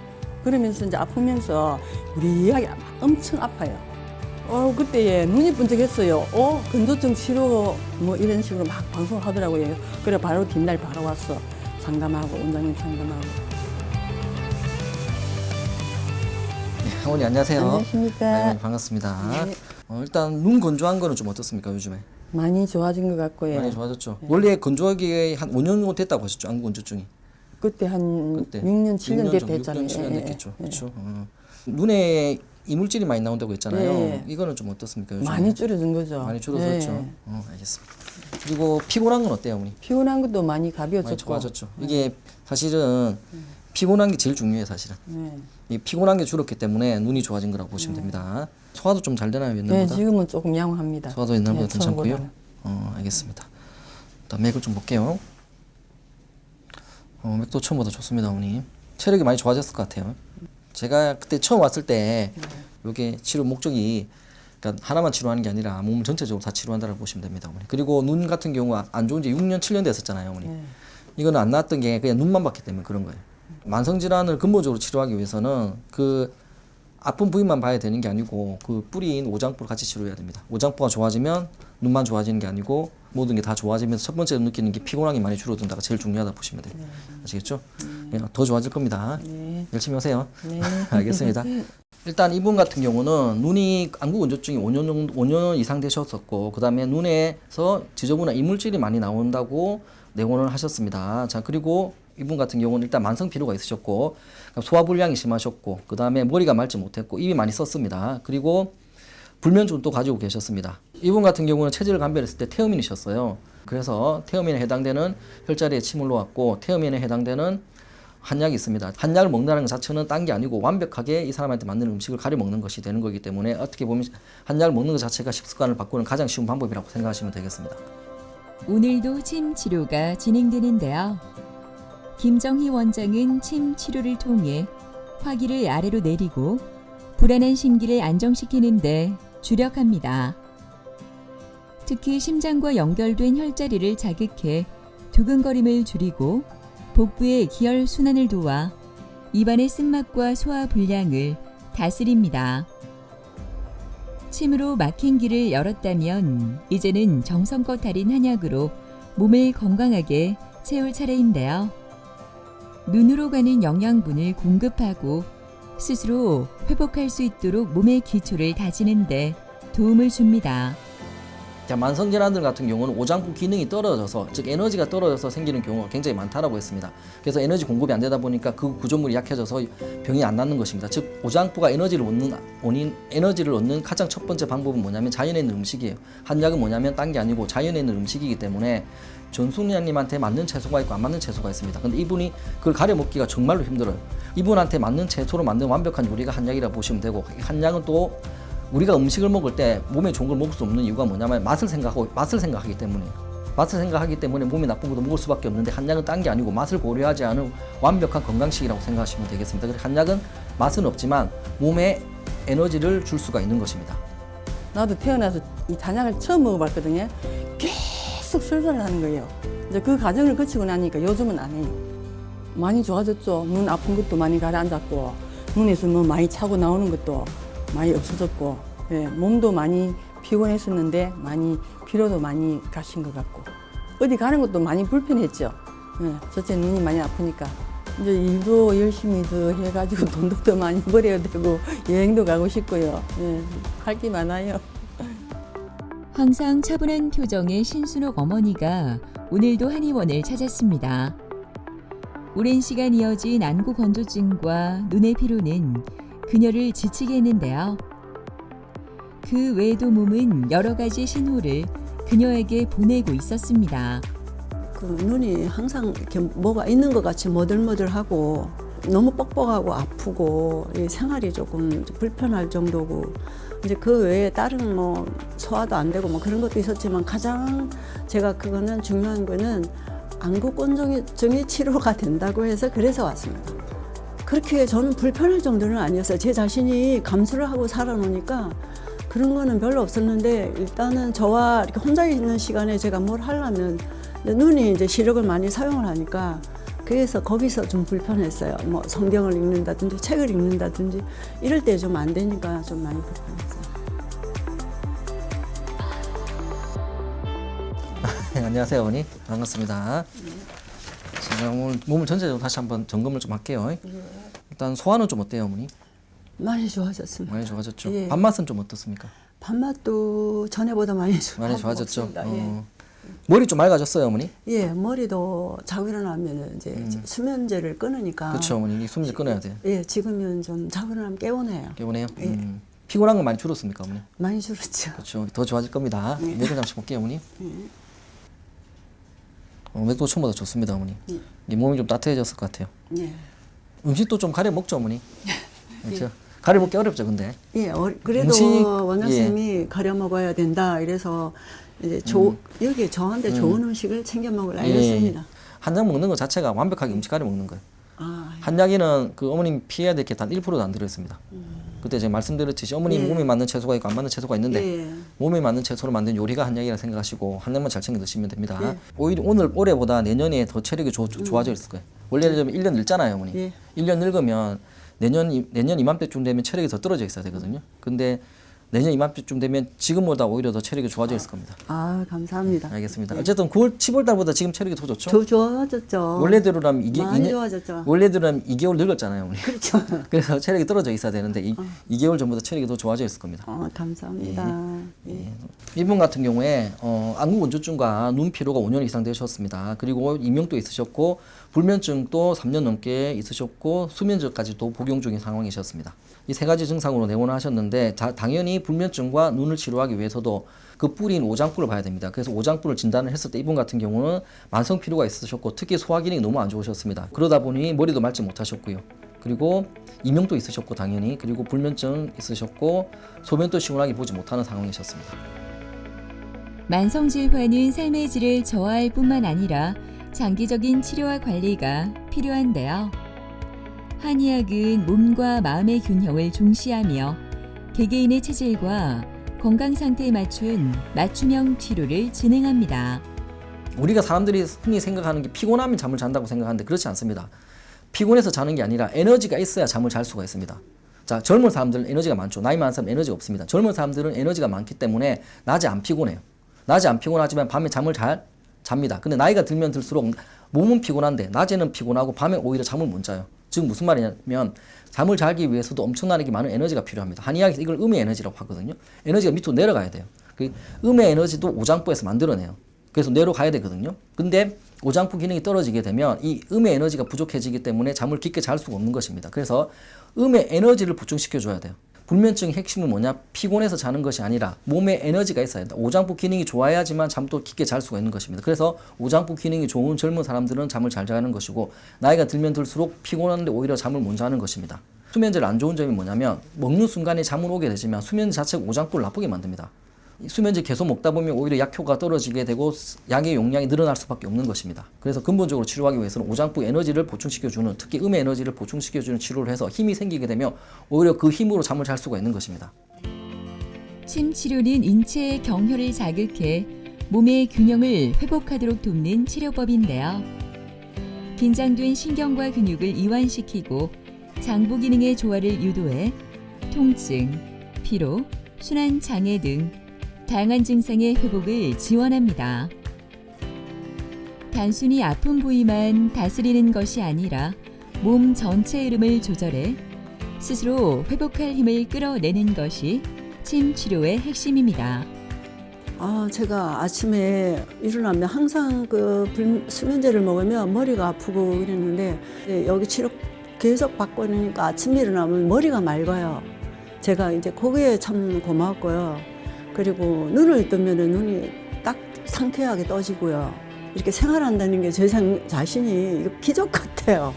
그러면서 이제 아프면서 무리하게 엄청 아파요. 그때 눈이 번쩍했어요. 건조증 치료 뭐 이런 식으로 막 방송을 하더라고요. 그래 바로 뒷날 바로 왔어. 상담하고 원장님 상담하고. 네, 어머니 안녕하세요. 안녕하십니까. 네, 반갑습니다. 네. 일단 눈 건조한 거는 좀 어떻습니까 요즘에? 많이 좋아진 것 같고요. 많이 좋아졌죠. 원래 건조하기에 한 5년 됐다고 하셨죠 안구 건조증이. 그때 한 그때 6년, 7년 됐다 6년 했잖아요. 7년 예, 됐겠죠. 예. 그렇죠. 눈에 이물질이 많이 나온다고 했잖아요. 예. 이거는 좀 어떻습니까? 요즘에? 많이 줄어든 거죠. 많이 줄어들었죠. 예. 알겠습니다. 그리고 피곤한 건 어때요, 어머니? 피곤한 것도 많이 가벼워졌고. 많이 좋아졌죠. 이게 사실은 피곤한 게 제일 중요해요, 사실은. 이 피곤한 게 줄었기 때문에 눈이 좋아진 거라고 보시면 됩니다. 소화도 좀 잘 되나요, 네, 옛날보다? 지금은 조금 양호합니다. 소화도 옛날보다 네, 괜찮고요. 처음보다는. 알겠습니다. 일단 맥을 좀 볼게요. 맥도 처음보다 좋습니다, 어머니. 체력이 많이 좋아졌을 것 같아요. 제가 그때 처음 왔을 때 이게 치료 목적이 그러니까 하나만 치료하는 게 아니라 몸 전체적으로 다 치료한다고 보시면 됩니다, 어머니. 그리고 눈 같은 경우 안 좋은 지 6년, 7년 됐었잖아요, 어머니. 이거는 안 나았던 게 그냥 눈만 봤기 때문에 그런 거예요. 만성 질환을 근본적으로 치료하기 위해서는 그 아픈 부위만 봐야 되는 게 아니고 그 뿌리인 오장부를 같이 치료해야 됩니다. 오장부가 좋아지면 눈만 좋아지는 게 아니고 모든 게 다 좋아지면서 첫 번째로 느끼는 게 피곤함이 많이 줄어든다가 제일 중요하다 보시면 돼요. 아시겠죠? 더 좋아질 겁니다. 열심히 하세요. 네. 알겠습니다. 일단 이분 같은 경우는 눈이 안구 건조증이 5년 이상 되셨었고 그 다음에 눈에서 지저분한 이물질이 많이 나온다고 내원을 하셨습니다. 자, 그리고 이분 같은 경우는 일단 만성 피로가 있으셨고 소화불량이 심하셨고 그 다음에 머리가 맑지 못했고 입이 많이 썼습니다. 그리고 불면증도 또 가지고 계셨습니다. 이분 같은 경우는 체질을 감별했을 때 태음인이셨어요. 그래서 태음인에 해당되는 혈자리에 침을 놓았고 태음인에 해당되는 한약이 있습니다. 한약을 먹는다는 것 자체는 딴 게 아니고 완벽하게 이 사람한테 맞는 음식을 가려 먹는 것이 되는 거기 때문에 어떻게 보면 한약을 먹는 것 자체가 식습관을 바꾸는 가장 쉬운 방법이라고 생각하시면 되겠습니다. 오늘도 침 치료가 진행되는데요. 김정희 원장은 침 치료를 통해 화기를 아래로 내리고 불안한 심기를 안정시키는데 주력합니다. 특히 심장과 연결된 혈자리를 자극해 두근거림을 줄이고 복부의 기혈 순환을 도와 입안의 쓴맛과 소화 불량을 다스립니다. 침으로 막힌 길을 열었다면 이제는 정성껏 달인 한약으로 몸을 건강하게 채울 차례인데요. 눈으로 가는 영양분을 공급하고 스스로 회복할 수 있도록 몸의 기초를 다지는 데 도움을 줍니다. 자, 만성 질환들 같은 경우는 오장부 기능이 떨어져서 즉 에너지가 떨어져서 생기는 경우가 굉장히 많다라고 했습니다. 그래서 에너지 공급이 안 되다 보니까 그 구조물이 약해져서 병이 안 낫는 것입니다. 즉 오장부가 에너지를 얻는 가장 첫 번째 방법은 뭐냐면 자연에 있는 음식이에요. 한약은 뭐냐면 딴 게 아니고 자연에 있는 음식이기 때문에 전숙리님한테 맞는 채소가 있고 안 맞는 채소가 있습니다. 근데 이분이 그걸 가려 먹기가 정말로 힘들어요. 이분한테 맞는 채소로 만든 완벽한 요리가 한약이라 보시면 되고 한약은 또 우리가 음식을 먹을 때 몸에 좋은 걸 먹을 수 없는 이유가 뭐냐면 맛을 생각하기 때문에 몸이 나쁜 것도 먹을 수밖에 없는데 한약은 딴 게 아니고 맛을 고려하지 않은 완벽한 건강식이라고 생각하시면 되겠습니다. 그래서 한약은 맛은 없지만 몸에 에너지를 줄 수가 있는 것입니다. 나도 태어나서 이 단약을 처음 먹어봤거든요. 계속 설사를 하는 거예요. 이제 그 과정을 거치고 나니까 요즘은 안 해요. 많이 좋아졌죠. 눈 아픈 것도 많이 가라앉았고 눈에서 뭐 많이 차고 나오는 것도 많이 없어졌고 예, 몸도 많이 피곤했었는데 많이 피로도 많이 가신 것 같고 어디 가는 것도 많이 불편했죠. 예, 첫째 눈이 많이 아프니까 이제 일도 열심히 더 해가지고 돈도 더 많이 벌여야 되고 여행도 가고 싶고요. 예, 할 게 많아요. 항상 차분한 표정의 신순옥 어머니가 오늘도 한의원을 찾았습니다. 오랜 시간 이어진 안구 건조증과 눈의 피로는 그녀를 지치게 했는데요. 그 외에도 몸은 여러 가지 신호를 그녀에게 보내고 있었습니다. 그 눈이 항상 이렇게 뭐가 있는 것 같이 머들머들하고 너무 뻑뻑하고 아프고 이 생활이 조금 불편할 정도고 이제 그 외에 다른 뭐 소화도 안 되고 뭐 그런 것도 있었지만 가장 제가 그거는 중요한 거는 안구 건조증이 치료가 된다고 해서 그래서 왔습니다. 그렇게 저는 불편할 정도는 아니었어요. 제 자신이 감수를 하고 살아놓으니까 그런 거는 별로 없었는데 일단은 저와 이렇게 혼자 있는 시간에 제가 뭘 하려면 눈이 이제 시력을 많이 사용을 하니까 그래서 거기서 좀 불편했어요. 뭐 성경을 읽는다든지 책을 읽는다든지 이럴 때 좀 안 되니까 좀 많이 불편했어요. 안녕하세요, 어머니. 반갑습니다. 제가 오늘 몸을 전체적으로 다시 한번 점검을 좀 할게요. 일단 소화는 좀 어때요, 어머니? 많이 좋아졌습니다. 많이 좋아졌죠. 예. 밥맛은 좀 어떻습니까? 밥맛도 전에보다 많이 좋아졌죠. 많이 좋아졌죠. 예. 머리 좀 맑아졌어요, 어머니? 예, 머리도 자고 일어나면 이제 수면제를 끊으니까. 그렇죠, 어머니. 이 수면제 끊어야 돼요. 예, 지금은 좀 자고 일어나면 개운해요. 개운해요? 예. 피곤한 건 많이 줄었습니까, 어머니? 많이 줄었죠. 그렇죠. 더 좋아질 겁니다. 맥도 잠시 볼게요, 어머니. 맥도 처음보다 좋습니다, 어머니. 이 몸이 좀 따뜻해졌을 것 같아요. 예. 음식도 좀 가려 먹죠, 어머니. 그렇죠. 가려 먹기 어렵죠, 근데. 예, 그래도 음식, 원장님이 가려 먹어야 된다 이래서 이제 여기에 저한테 좋은 음식을 챙겨 먹을 알렸습니다. 한약 먹는 것 자체가 완벽하게 음식 가려 먹는 거예요. 아, 한약에는 그 어머님 피해야 될 게 단 1%도 안 들어있습니다. 그때 제가 말씀드렸듯이 어머님 몸에 맞는 채소가 있고 안 맞는 채소가 있는데 예. 몸에 맞는 채소로 만든 요리가 한약이라 생각하시고 한약만 잘 챙겨 드시면 됩니다. 오히려 올해보다 내년에 더 체력이 좋아져 있을 거예요. 원래는 1년 늙잖아요, 어머니. 예. 1년 늙으면 내년 이맘때쯤 되면 체력이 더 떨어져 있어야 되거든요. 근데 내년 이맘때쯤 되면 지금보다 오히려 더 체력이 좋아져 있을 겁니다. 아, 감사합니다. 알겠습니다. 어쨌든 7월 달보다 지금 체력이 더 좋죠? 더 좋아졌죠. 원래대로라면 이게 많이 좋아졌죠. 원래대로라면 2개월 늙었잖아요, 어머니. 그렇죠. 그래서 체력이 떨어져 있어야 되는데 2개월 전보다 체력이 더 좋아져 있을 겁니다. 감사합니다. 예. 이분 같은 경우에 안구 건조증과 눈 피로가 5년 이상 되셨습니다. 그리고 이명도 있으셨고 불면증도 3년 넘게 있으셨고 수면제까지도 복용 중인 상황이셨습니다. 이 세 가지 증상으로 내원을 하셨는데 당연히 불면증과 눈을 치료하기 위해서도 그 뿌리인 오장부를 봐야 됩니다. 그래서 오장부를 진단을 했을 때 이분 같은 경우는 만성 피로가 있으셨고 특히 소화 기능이 너무 안 좋으셨습니다. 그러다 보니 머리도 맑지 못하셨고요. 그리고 이명도 있으셨고 당연히 그리고 불면증 있으셨고 소변도 시원하게 보지 못하는 상황이셨습니다. 만성 질환은 삶의 질을 저하할 뿐만 아니라 장기적인 치료와 관리가 필요한데요. 한의학은 몸과 마음의 균형을 중시하며 개개인의 체질과 건강 상태에 맞춘 맞춤형 치료를 진행합니다. 우리가 사람들이 흔히 생각하는 게 피곤하면 잠을 잔다고 생각하는데 그렇지 않습니다. 피곤해서 자는 게 아니라 에너지가 있어야 잠을 잘 수가 있습니다. 자, 젊은 사람들은 에너지가 많죠. 나이 많은 사람은 에너지가 없습니다. 젊은 사람들은 에너지가 많기 때문에 낮에 안 피곤해요. 낮에 안 피곤하지만 밤에 잠을 잘 잡니다. 근데 나이가 들면 들수록 몸은 피곤한데 낮에는 피곤하고 밤에 오히려 잠을 못 자요. 즉 무슨 말이냐면 잠을 자기 위해서도 엄청나게 많은 에너지가 필요합니다. 한의학에서 이걸 음의 에너지라고 하거든요. 에너지가 밑으로 내려가야 돼요. 그 음의 에너지도 오장부에서 만들어내요. 그래서 내려가야 되거든요. 근데 오장부 기능이 떨어지게 되면 이 음의 에너지가 부족해지기 때문에 잠을 깊게 잘 수가 없는 것입니다. 그래서 음의 에너지를 보충시켜 줘야 돼요. 불면증의 핵심은 뭐냐? 피곤해서 자는 것이 아니라 몸에 에너지가 있어야 된다. 오장부 기능이 좋아야지만 잠도 깊게 잘 수가 있는 것입니다. 그래서 오장부 기능이 좋은 젊은 사람들은 잠을 잘 자는 것이고 나이가 들면 들수록 피곤한데 오히려 잠을 못 자는 것입니다. 수면제를 안 좋은 점이 뭐냐면 먹는 순간에 잠을 오게 되지만 수면제 자체가 오장부를 나쁘게 만듭니다. 수면제 계속 먹다 보면 오히려 약효가 떨어지게 되고 약의 용량이 늘어날 수밖에 없는 것입니다. 그래서 근본적으로 치료하기 위해서는 오장부 에너지를 보충시켜주는 특히 음의 에너지를 보충시켜주는 치료를 해서 힘이 생기게 되면 오히려 그 힘으로 잠을 잘 수가 있는 것입니다. 침 치료는 인체의 경혈을 자극해 몸의 균형을 회복하도록 돕는 치료법인데요. 긴장된 신경과 근육을 이완시키고 장부 기능의 조화를 유도해 통증, 피로, 순환 장애 등 다양한 증상의 회복을 지원합니다. 단순히 아픈 부위만 다스리는 것이 아니라 몸 전체 흐름을 조절해 스스로 회복할 힘을 끌어내는 것이 침 치료의 핵심입니다. 제가 아침에 일어나면 항상 수면제를 먹으면 머리가 아프고 이랬는데 여기 치료 계속 받고 있으니까 아침에 일어나면 머리가 맑아요. 제가 이제 그게 참 고맙고요. 그리고 눈을 뜨면 눈이 딱 상쾌하게 떠지고요. 이렇게 생활한다는 게 제 자신이 기적 같아요.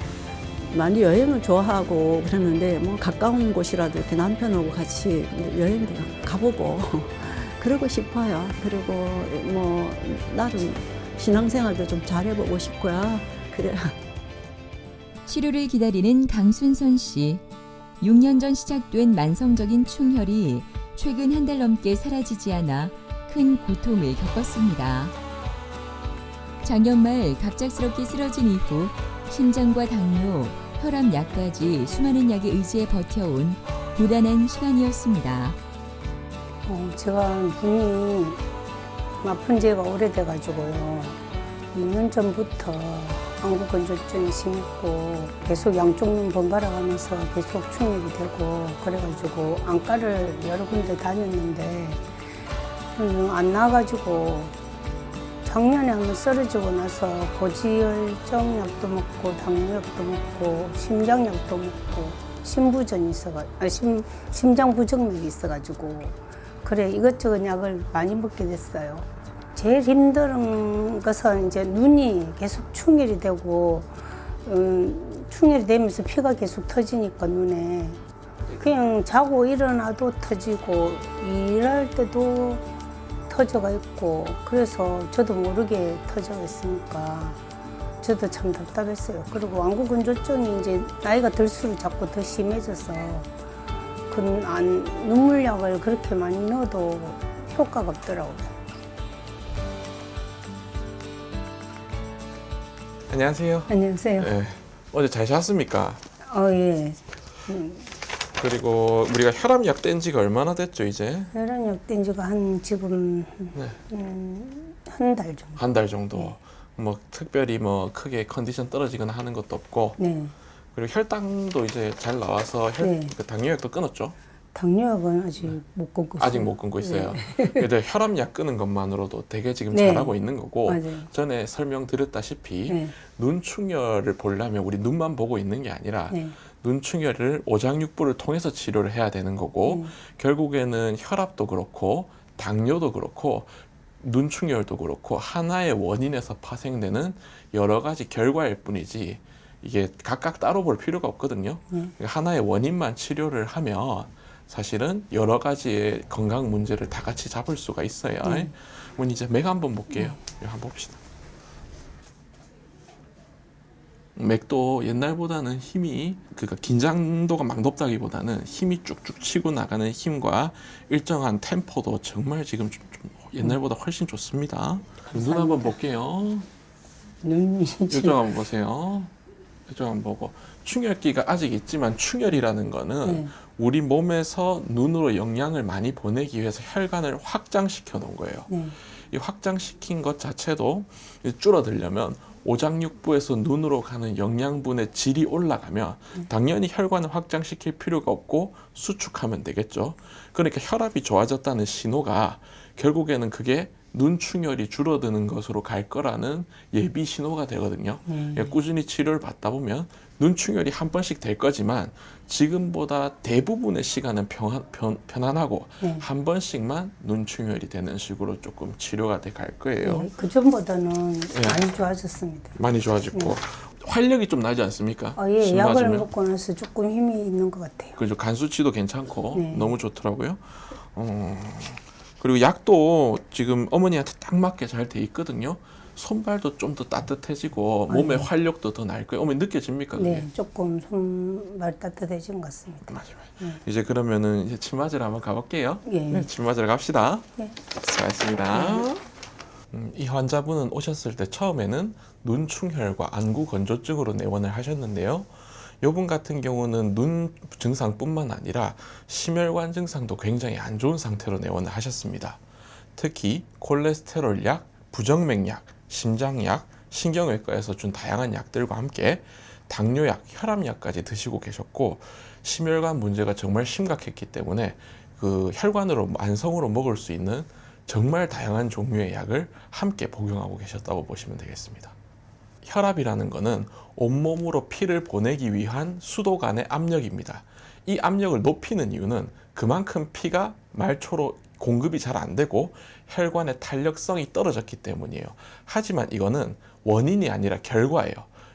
많이 여행을 좋아하고 그러는데 뭐 가까운 곳이라도 이렇게 남편하고 같이 여행도 가보고 그러고 싶어요. 그리고 뭐 나름 신앙생활도 좀 잘해보고 싶고요. 그래요. 치료를 기다리는 강순선 씨. 6년 전 시작된 만성적인 충혈이 최근 한 달 넘게 사라지지 않아 큰 고통을 겪었습니다. 작년 말 갑작스럽게 쓰러진 이후 심장과 당뇨, 혈압약까지 수많은 약에 의지해 버텨온 고단한 시간이었습니다. 제가 눈이 아픈 지가 오래돼가지고요. 2년 전부터 안구 건조증이 심했고 계속 양쪽 눈 번갈아 가면서 계속 충혈이 되고 그래가지고 안과를 여러 군데 다녔는데 안 나가지고 작년에 한번 쓰러지고 나서 고지혈증 약도 먹고 당뇨약도 먹고 심장약도 먹고 심장 부정맥이 있어가지고 그래 이것저것 약을 많이 먹게 됐어요. 제일 힘든 것은 이제 눈이 계속 충혈이 되고 충혈이 되면서 피가 계속 터지니까 눈에 그냥 자고 일어나도 터지고 일할 때도 터져가 있고 그래서 저도 모르게 터져가 있으니까 저도 참 답답했어요. 그리고 완구건조증이 이제 나이가 들수록 자꾸 더 심해져서 눈물약을 그렇게 많이 넣어도 효과가 없더라고요. 안녕하세요. 안녕하세요. 네. 어제 잘 잤습니까? 예. 그리고 우리가 혈압약 뗀 지가 얼마나 됐죠, 이제? 혈압약 뗀 지가 지금 한 달 정도. 한 달 정도. 네. 뭐 특별히 뭐 크게 컨디션 떨어지거나 하는 것도 없고. 네. 그리고 혈당도 이제 잘 나와서 네. 그 당뇨약도 끊었죠? 당뇨약은 아직 못 끊고 있어요. 아직 못 끊고 있어요. 근데 혈압약 끊은 것만으로도 되게 지금 네. 잘하고 있는 거고 맞아요. 전에 설명드렸다시피 네. 눈충혈을 보려면 우리 눈만 보고 있는 게 아니라 네. 눈충혈을 오장육부를 통해서 치료를 해야 되는 거고 결국에는 혈압도 그렇고 당뇨도 그렇고 눈충혈도 그렇고 하나의 원인에서 파생되는 여러 가지 결과일 뿐이지 이게 각각 따로 볼 필요가 없거든요. 하나의 원인만 치료를 하면 사실은 여러 가지의 건강 문제를 다 같이 잡을 수가 있어요. 그럼 이제 맥 한번 볼게요. 한번 봅시다. 맥도 옛날보다는 힘이 그러니까 긴장도가 막 높다기보다는 힘이 쭉쭉 치고 나가는 힘과 일정한 템포도 정말 지금 좀 옛날보다 훨씬 좋습니다. 눈 한번 볼게요. 이쪽 한번 보세요. 이쪽 한번 보고 충혈기가 아직 있지만 충혈이라는 거는 우리 몸에서 눈으로 영양을 많이 보내기 위해서 혈관을 확장시켜 놓은 거예요. 이 확장시킨 것 자체도 줄어들려면 오장육부에서 눈으로 가는 영양분의 질이 올라가면 당연히 혈관을 확장시킬 필요가 없고 수축하면 되겠죠. 그러니까 혈압이 좋아졌다는 신호가 결국에는 그게 눈충혈이 줄어드는 것으로 갈 거라는 예비 신호가 되거든요. 그러니까 꾸준히 치료를 받다 보면 눈충혈이 한 번씩 될 거지만 지금보다 대부분의 시간은 편안하고 한 번씩만 눈충혈이 되는 식으로 조금 치료가 돼 갈 거예요. 그 전보다는 많이 좋아졌습니다. 많이 좋아지고 활력이 좀 나지 않습니까? 예, 술 약을 맞으면? 먹고 나서 조금 힘이 있는 것 같아요. 그죠. 간 수치도 괜찮고 너무 좋더라고요. 그리고 약도 지금 어머니한테 딱 맞게 잘 돼 있거든요. 손발도 좀 더 따뜻해지고 몸의 활력도 더 날 거예요. 어머니 느껴집니까? 그게? 네, 조금 손발 따뜻해진 것 같습니다. 맞아요. 이제 그러면은 이제 침 맞으러 한번 가볼게요. 예. 네, 침 맞으러 갑시다. 예. 수고하셨습니다. 이 환자분은 오셨을 때 처음에는 눈충혈과 안구건조증으로 내원을 하셨는데요. 요분 같은 경우는 눈 증상뿐만 아니라 심혈관 증상도 굉장히 안 좋은 상태로 내원을 하셨습니다. 특히 콜레스테롤 약, 부정맥약, 심장약, 신경외과에서 준 다양한 약들과 함께 당뇨약, 혈압약까지 드시고 계셨고 심혈관 문제가 정말 심각했기 때문에 그 혈관으로 만성으로 먹을 수 있는 정말 다양한 종류의 약을 함께 복용하고 계셨다고 보시면 되겠습니다. 혈압이라는 것은 온몸으로 피를 보내기 위한 수도관의 압력입니다. 이 압력을 높이는 이유는 그만큼 피가 말초로 공급이 잘 안 되고 혈관의 탄력성이 떨어졌기 때문이에요. 하지만 이거는 원인이 아니라 결과예요.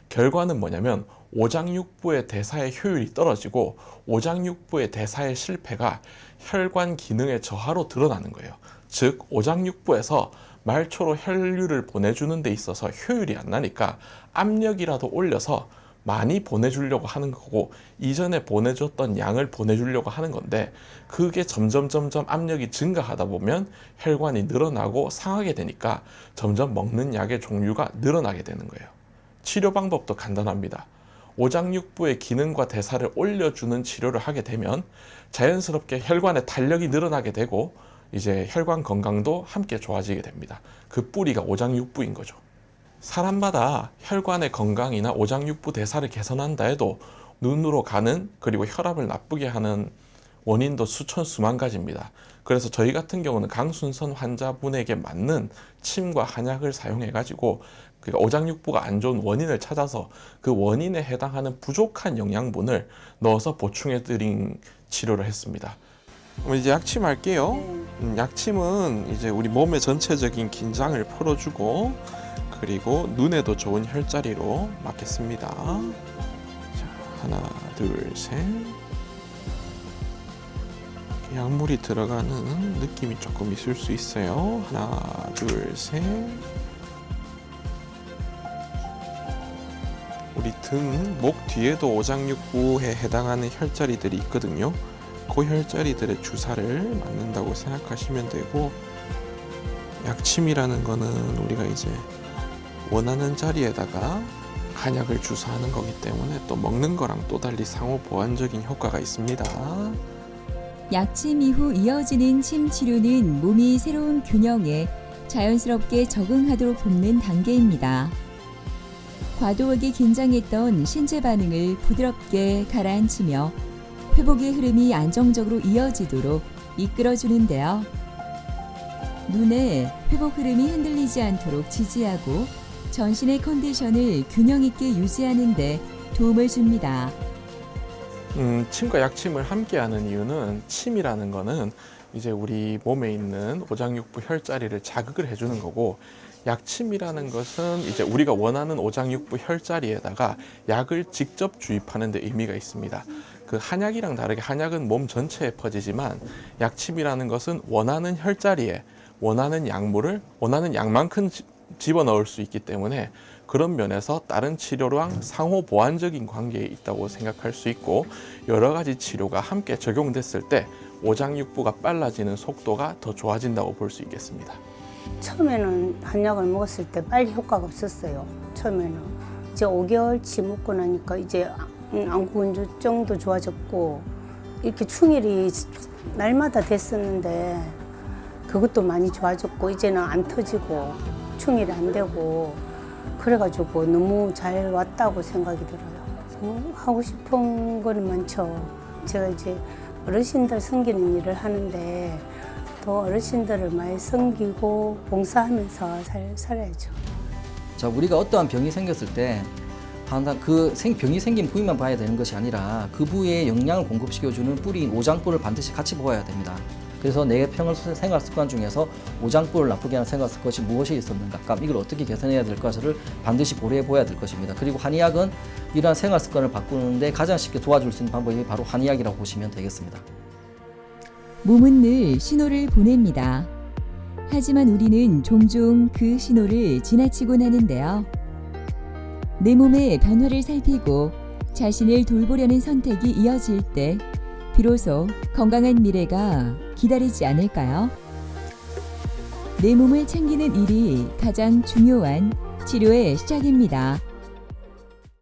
결과는 뭐냐면 오장육부의 대사의 효율이 떨어지고 오장육부의 대사의 실패가 혈관 기능의 저하로 드러나는 거예요. 즉 오장육부에서 말초로 혈류를 보내주는 데 있어서 효율이 안 나니까 압력이라도 올려서 많이 보내주려고 하는 거고 이전에 보내줬던 양을 보내주려고 하는 건데 그게 점점 압력이 증가하다 보면 혈관이 늘어나고 상하게 되니까 점점 먹는 약의 종류가 늘어나게 되는 거예요. 치료 방법도 간단합니다. 오장육부의 기능과 대사를 올려주는 치료를 하게 되면 자연스럽게 혈관의 탄력이 늘어나게 되고 이제 혈관 건강도 함께 좋아지게 됩니다. 그 뿌리가 오장육부인 거죠. 사람마다 혈관의 건강이나 오장육부 대사를 개선한다 해도 눈으로 가는 그리고 혈압을 나쁘게 하는 원인도 수천 수만 가지입니다. 그래서 저희 같은 경우는 강순선 환자분에게 맞는 침과 한약을 사용해 가지고 그러니까 오장육부가 안 좋은 원인을 찾아서 그 원인에 해당하는 부족한 영양분을 넣어서 보충해 드린 치료를 했습니다. 그럼 이제 약침 할게요. 약침은 이제 우리 몸의 전체적인 긴장을 풀어주고 그리고 눈에도 좋은 혈자리로 맞겠습니다. 자, 하나, 둘, 셋. 약물이 들어가는 느낌이 조금 있을 수 있어요. 하나, 둘, 셋. 우리 등, 목 뒤에도 오장육부에 해당하는 혈자리들이 있거든요. 그 혈자리들의 주사를 맞는다고 생각하시면 되고, 약침이라는 거는 우리가 이제 원하는 자리에다가 한약을 주사하는 거기 때문에 또 먹는 거랑 또 달리 상호 보완적인 효과가 있습니다. 약침 이후 이어지는 침 치료는 몸이 새로운 균형에 자연스럽게 적응하도록 돕는 단계입니다. 과도하게 긴장했던 신체 반응을 부드럽게 가라앉히며 회복의 흐름이 안정적으로 이어지도록 이끌어주는데요. 눈에 회복 흐름이 흔들리지 않도록 지지하고 전신의 컨디션을 균형 있게 유지하는 데 도움을 줍니다. 침과 약침을 함께 하는 이유는 침이라는 거는 이제 우리 몸에 있는 오장육부 혈자리를 자극을 해주는 거고, 약침이라는 것은 이제 우리가 원하는 오장육부 혈자리에다가 약을 직접 주입하는 데 의미가 있습니다. 그 한약이랑 다르게 한약은 몸 전체에 퍼지지만 약침이라는 것은 원하는 혈자리에 원하는 약물을 원하는 양만큼 집어넣을 수 있기 때문에 그런 면에서 다른 치료랑 상호 보완적인 관계에 있다고 생각할 수 있고, 여러 가지 치료가 함께 적용됐을 때 오장육부가 빨라지는 속도가 더 좋아진다고 볼 수 있겠습니다. 처음에는 한약을 먹었을 때 빨리 효과가 없었어요. 처음에는 이제 5개월치 먹고 나니까 이제 안구건조증도 좋아졌고, 이렇게 충혈이 날마다 됐었는데 그것도 많이 좋아졌고, 이제는 안 터지고 충혈이 안 되고, 그래가지고 너무 잘 왔다고 생각이 들어요. 하고 싶은 거는 많죠. 제가 이제 어르신들 섬기는 일을 하는데 더 어르신들을 많이 섬기고 봉사하면서 살아야죠. 자, 우리가 어떠한 병이 생겼을 때 항상 그 병이 생긴 부위만 봐야 되는 것이 아니라 그 부위에 영양을 공급시켜주는 뿌리인 오장부를 반드시 같이 보아야 됩니다. 그래서 내 평일 생활 습관 중에서 오장부를 나쁘게 하는 생활 습관이 무엇이 있었는가, 이걸 어떻게 개선해야 될 것을 반드시 고려해 보아야 될 것입니다. 그리고 한의학은 이러한 생활 습관을 바꾸는데 가장 쉽게 도와줄 수 있는 방법이 바로 한의학이라고 보시면 되겠습니다. 몸은 늘 신호를 보냅니다. 하지만 우리는 종종 그 신호를 지나치곤 하는데요. 내 몸의 변화를 살피고 자신을 돌보려는 선택이 이어질 때 비로소 건강한 미래가 기다리지 않을까요? 내 몸을 챙기는 일이 가장 중요한 치료의 시작입니다.